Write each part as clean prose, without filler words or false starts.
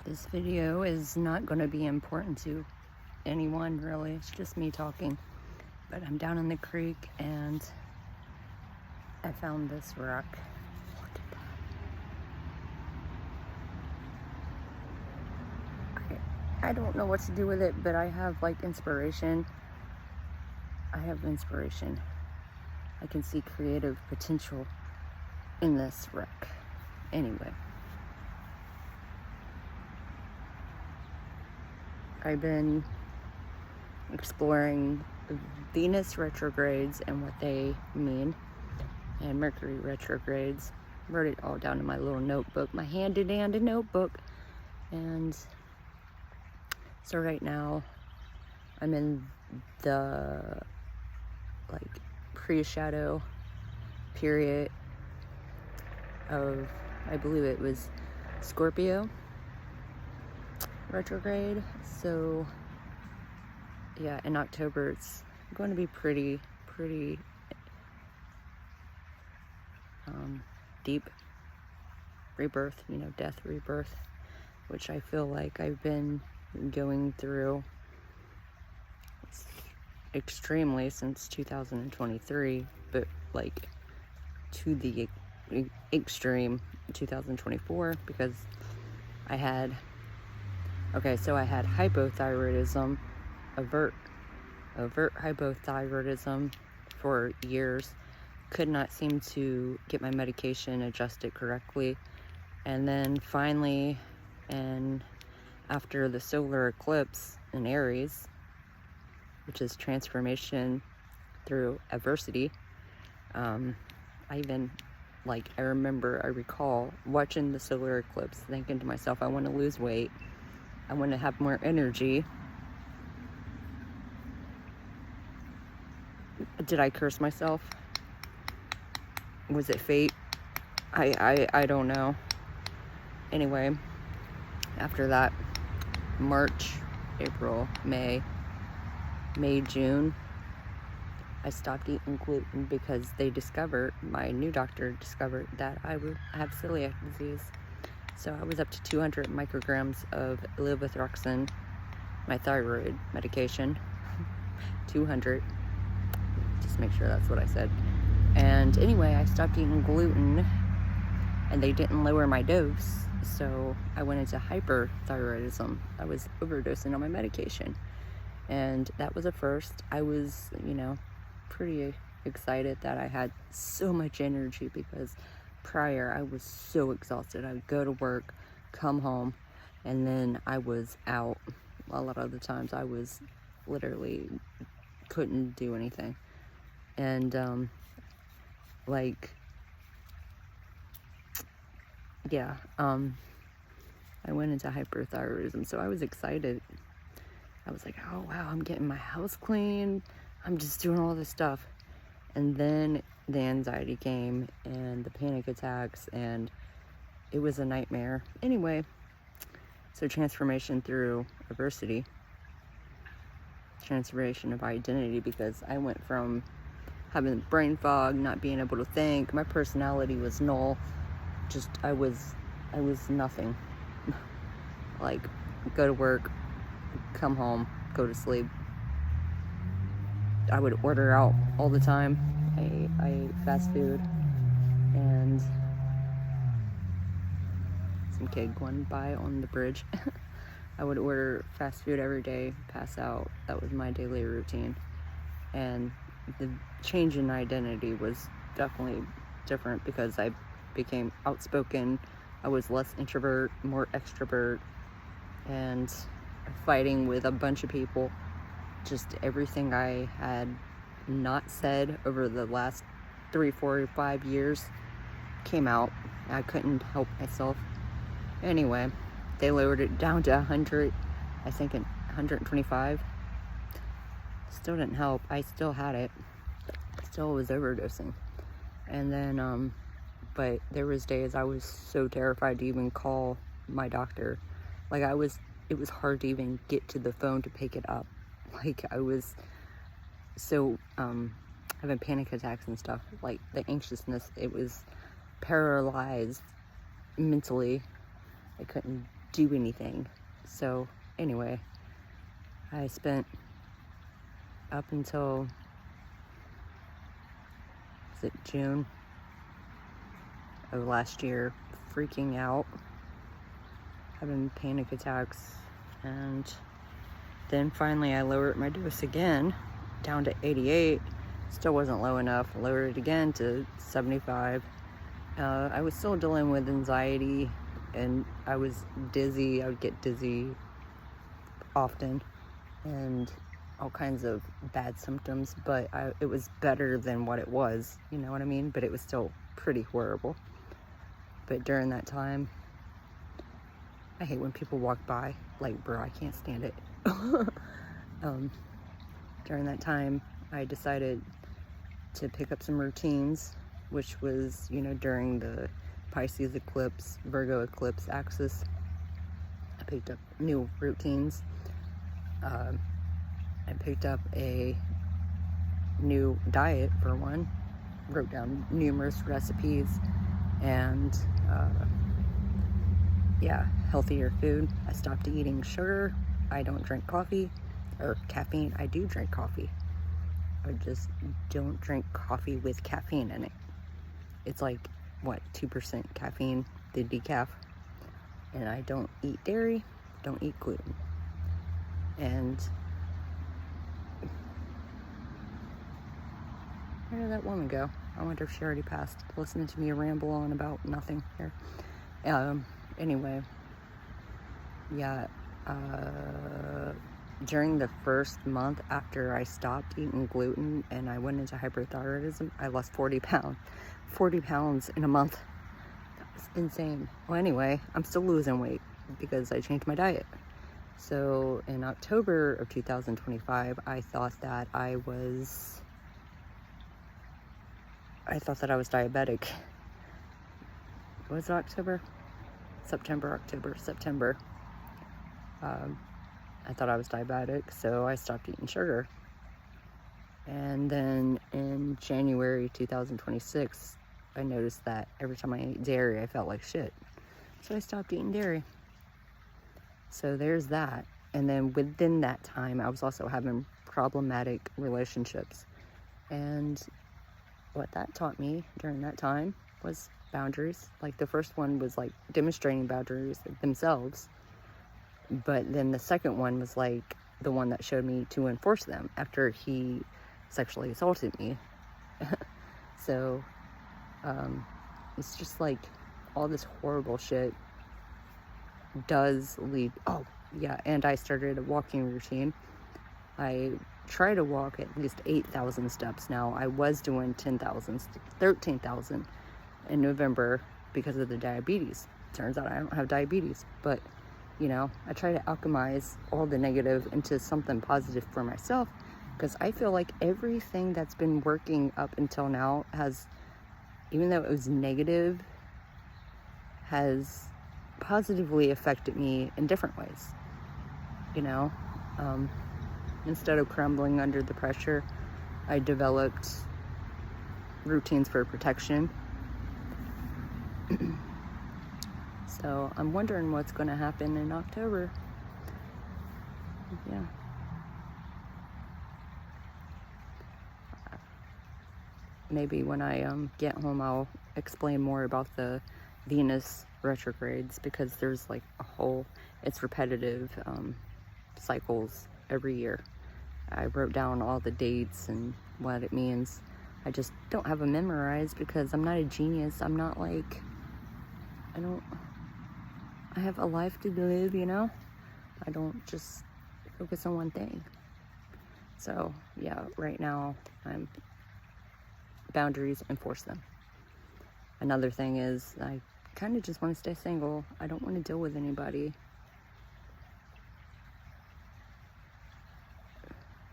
This video is not going to be important to anyone, really. It's just me talking. But I'm down in the creek and I found this rock. Look at that. I don't know what to do with it, but I have like inspiration. I have inspiration. I can see creative potential in this rock. Anyway. I've been exploring Venus retrogrades and what they mean, and Mercury retrogrades. Wrote it all down in my little notebook, my handy-dandy notebook. And so right now I'm in the pre-shadow period of, I believe it was Scorpio retrograde. So yeah, in October it's going to be pretty deep rebirth, death, rebirth, which I feel like I've been going through extremely since 2023, but like to the extreme 2024, because I had hypothyroidism, overt hypothyroidism for years. Could not seem to get my medication adjusted correctly. And then finally, and after the solar eclipse in Aries, which is transformation through adversity, I recall watching the solar eclipse, thinking to myself, I want to lose weight. I want to have more energy. Did I curse myself? Was it fate? I don't know. Anyway, after that, March, April, May, June, I stopped eating gluten because my new doctor discovered that I would have celiac disease. So I was up to 200 micrograms of levothyroxine, my thyroid medication. 200. Just make sure that's what I said. And anyway, I stopped eating gluten and they didn't lower my dose. So I went into hyperthyroidism. I was overdosing on my medication. And that was a first. I was, pretty excited that I had so much energy, because prior I was so exhausted. I would go to work, come home, and then I was out. A lot of the times I was literally couldn't do anything. And I went into hyperthyroidism, so I was excited. I was like, oh wow, I'm getting my house clean, I'm just doing all this stuff. And then the anxiety came and the panic attacks, and it was a nightmare. Anyway, so transformation through adversity, transformation of identity, because I went from having brain fog, not being able to think, my personality was null, just I was nothing. Like, go to work, come home, go to sleep. I would order out all the time. I ate fast food, and some kid going by on the bridge. I would order fast food every day, pass out. That was my daily routine. And the change in identity was definitely different, because I became outspoken. I was less introvert, more extrovert, and fighting with a bunch of people. Just everything I had not said over the last 3, 4, 5 years came out. I couldn't help myself. Anyway, they lowered it down to 100, I think 125. Still didn't help. I still had it. Still was overdosing. And then, but there was days I was so terrified to even call my doctor. Like, it was hard to even get to the phone to pick it up. Like, I was so, having panic attacks and stuff. Like, the anxiousness, it was paralyzed mentally. I couldn't do anything. So anyway, I spent up until, was it June of last year, freaking out, having panic attacks, and then finally I lowered my dose again down to 88. Still wasn't low enough. Lowered it again to 75. I was still dealing with anxiety, and I was dizzy. I would get dizzy often, and all kinds of bad symptoms, but it was better than what it was, you know what I mean? But it was still pretty horrible. But during that time, I hate when people walk by, like, bro, I can't stand it. During that time, I decided to pick up some routines, which was, you know, during the Pisces eclipse, Virgo eclipse axis. I picked up new routines. I picked up a new diet, for one. Wrote down numerous recipes, and yeah, healthier food. I stopped eating sugar. I don't drink coffee or caffeine. I do drink coffee. I just don't drink coffee with caffeine in it. It's like, what, 2% caffeine, the decaf. And I don't eat dairy, don't eat gluten. And where did that woman go? I wonder if she already passed. Listening to me ramble on about nothing here. Anyway, yeah, during the first month after I stopped eating gluten and I went into hyperthyroidism, I lost 40 pounds. 40 pounds in a month. That was insane. Well, anyway, I'm still losing weight because I changed my diet. So in October of 2025, I thought that I was diabetic. Was it October? September. I thought I was diabetic, so I stopped eating sugar. And then in January 2026, I noticed that every time I ate dairy, I felt like shit. So I stopped eating dairy. So there's that. And then within that time, I was also having problematic relationships. And what that taught me during that time was boundaries. Like, the first one was like demonstrating boundaries themselves. But then the second one was like the one that showed me to enforce them after he sexually assaulted me. So it's just like all this horrible shit does lead. Oh yeah, and I started a walking routine. I try to walk at least 8,000 steps now. I was doing 13,000 in November because of the diabetes. Turns out I don't have diabetes, but you know, I try to alchemize all the negative into something positive for myself, because I feel like everything that's been working up until now has, even though it was negative, has positively affected me in different ways. You know, instead of crumbling under the pressure, I developed routines for protection. So I'm wondering what's going to happen in October. Yeah. Maybe when I get home, I'll explain more about the Venus retrogrades, because there's like a whole, it's repetitive cycles every year. I wrote down all the dates and what it means. I just don't have them memorized because I'm not a genius. I'm not like, I have a life to live, you know? I don't just focus on one thing. So yeah, right now I'm boundaries, enforce them. Another thing is I kind of just want to stay single. I don't want to deal with anybody.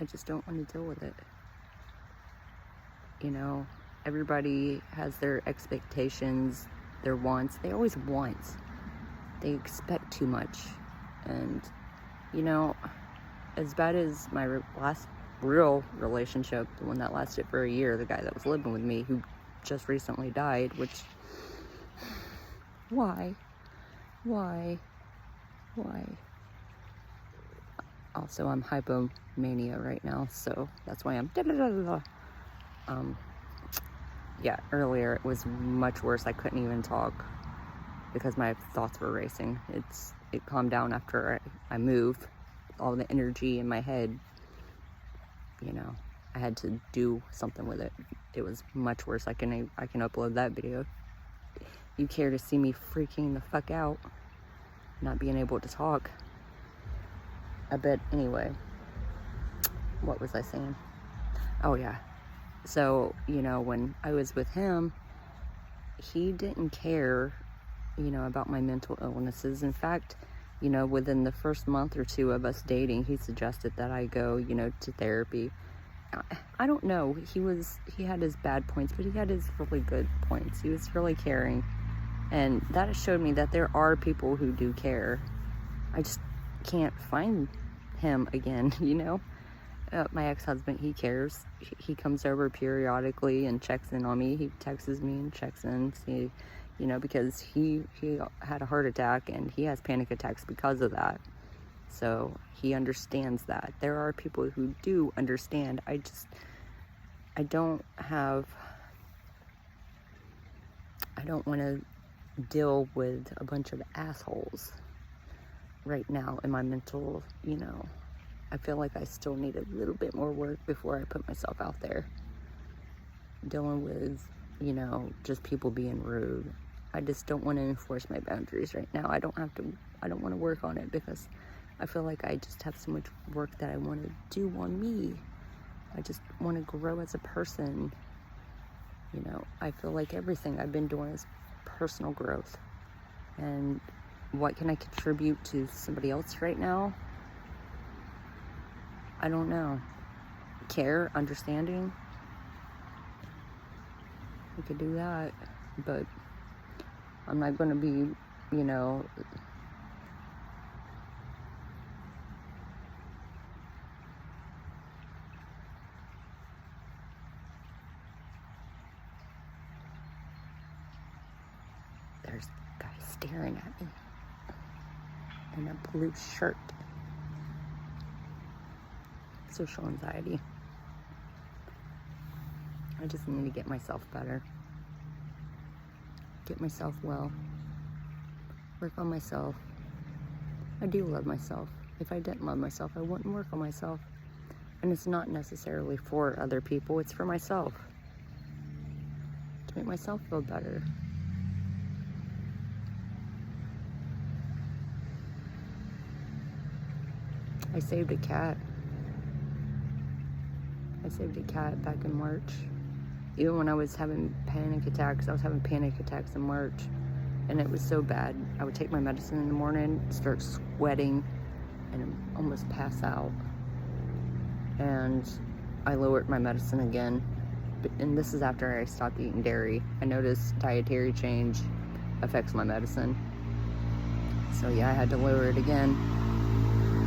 I just don't want to deal with it. You know, everybody has their expectations, their wants. They always want. They expect too much. And, you know, as bad as my last real relationship, the one that lasted for a year, the guy that was living with me, who just recently died, which, why? why. Also, I'm hypomania right now, so that's why I'm yeah, earlier it was much worse. I couldn't even talk because my thoughts were racing. It calmed down after I moved. All the energy in my head, you know, I had to do something with it. It was much worse. I can upload that video. You care to see me freaking the fuck out, not being able to talk. I bet. Anyway, what was I saying? Oh yeah. So, you know, when I was with him, he didn't care, you know, about my mental illnesses. In fact, you know, within the first month or two of us dating, he suggested that I go, you know, to therapy. I don't know. He had his bad points, but he had his really good points. He was really caring. And that showed me that there are people who do care. I just can't find him again, you know? My ex-husband, he cares. He comes over periodically and checks in on me. He texts me and checks in, see, you know, because he had a heart attack and he has panic attacks because of that. So he understands that. There are people who do understand. I don't want to deal with a bunch of assholes right now in my mental, you know. I feel like I still need a little bit more work before I put myself out there. Dealing with, you know, just people being rude. I just don't want to enforce my boundaries right now. I don't want to work on it because I feel like I just have so much work that I want to do on me. I just want to grow as a person. You know, I feel like everything I've been doing is personal growth. And what can I contribute to somebody else right now? I don't know. Care, understanding. We could do that, but I'm not going to be, you know, there's a guy staring at me in a blue shirt. Social anxiety. I just need to get myself better. Get myself well. Work on myself. I do love myself. If I didn't love myself, I wouldn't work on myself. And it's not necessarily for other people, it's for myself. To make myself feel better. I saved a cat. I saved a cat back in March. Even when I was having panic attacks, in March. And it was so bad. I would take my medicine in the morning, start sweating, and almost pass out. And I lowered my medicine again. And this is after I stopped eating dairy. I noticed dietary change affects my medicine. So yeah, I had to lower it again.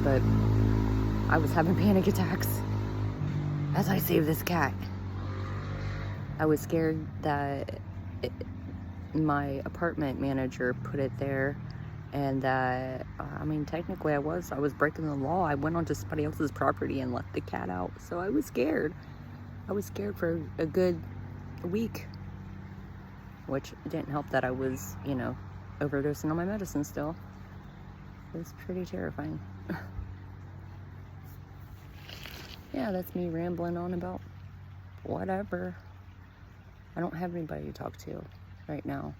But I was having panic attacks as I saved this cat. I was scared that my apartment manager put it there, and that, I mean, technically I was breaking the law. I went onto somebody else's property and left the cat out. So I was scared. I was scared for a good week, which didn't help that I was, you know, overdosing on my medicine still. It was pretty terrifying. Yeah, that's me rambling on about whatever. I don't have anybody to talk to right now.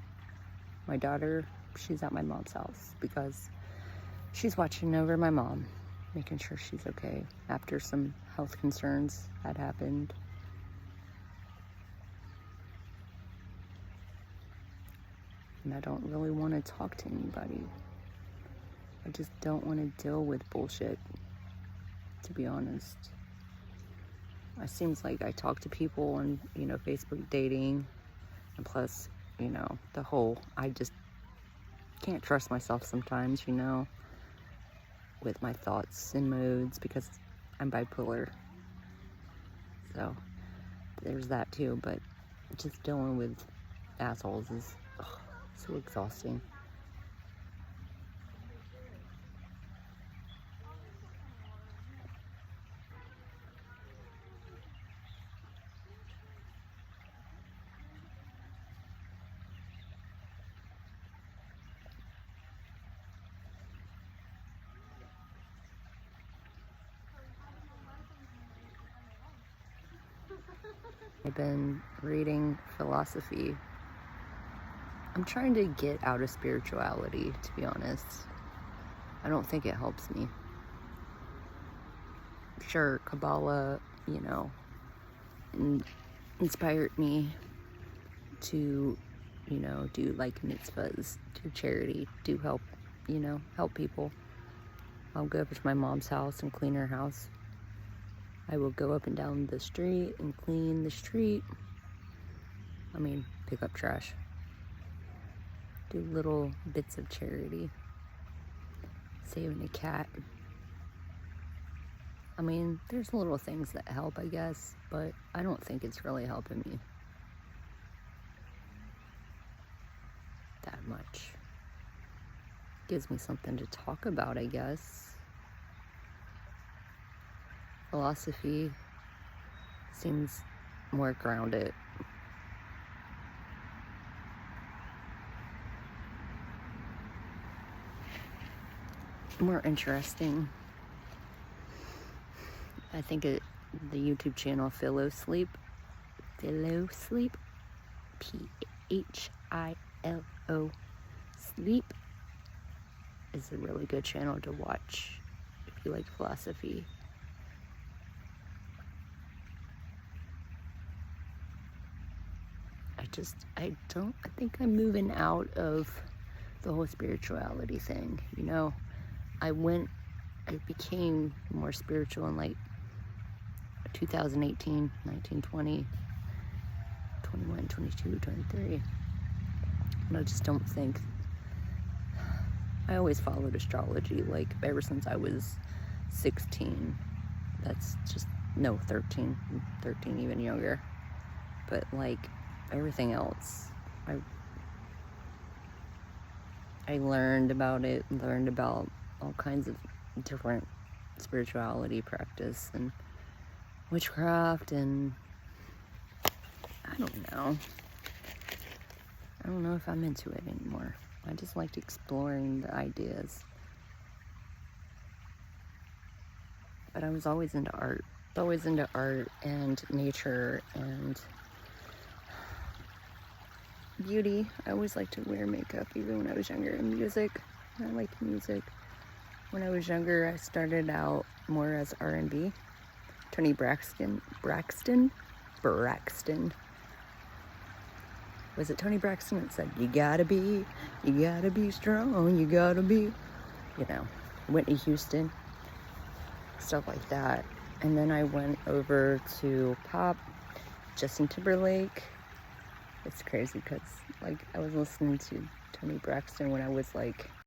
My daughter, she's at my mom's house because she's watching over my mom, making sure she's okay after some health concerns had happened. And I don't really want to talk to anybody. I just don't want to deal with bullshit, to be honest. It seems like I talk to people on, you know, Facebook dating, and plus, you know, I just can't trust myself sometimes, you know, with my thoughts and moods because I'm bipolar. So there's that too, but just dealing with assholes is so exhausting. I've been reading philosophy. I'm trying to get out of spirituality, to be honest. I don't think it helps me. Sure, Kabbalah, inspired me to, do like mitzvahs, do charity, do help, help people. I'll go over to my mom's house and clean her house. I will go up and down the street and clean the street. Pick up trash. Do little bits of charity. Saving a cat. There's little things that help, I guess, but I don't think it's really helping me that much. Gives me something to talk about, I guess. Philosophy seems more grounded. More interesting. I think the YouTube channel Philo Sleep, Philo Sleep, is a really good channel to watch if you like philosophy. I think I'm moving out of the whole spirituality thing. I became more spiritual in like 2018, 19, 20, 21, 22, 23. And I just don't think, I always followed astrology, like ever since I was 16. That's just, no, 13 even younger. But like everything else, I learned about it, learned about all kinds of different spirituality practice and witchcraft, and I don't know if I'm into it anymore. I just liked exploring the ideas. But I was always into art. And nature and beauty. I always liked to wear makeup, even when I was younger. And music. I liked music. When I was younger, I started out more as R&B. Tony Braxton. Was it Tony Braxton that said, you gotta be strong, you gotta be, Whitney Houston, stuff like that. And then I went over to pop, Justin Timberlake. It's crazy because, I was listening to Tony Braxton when I was,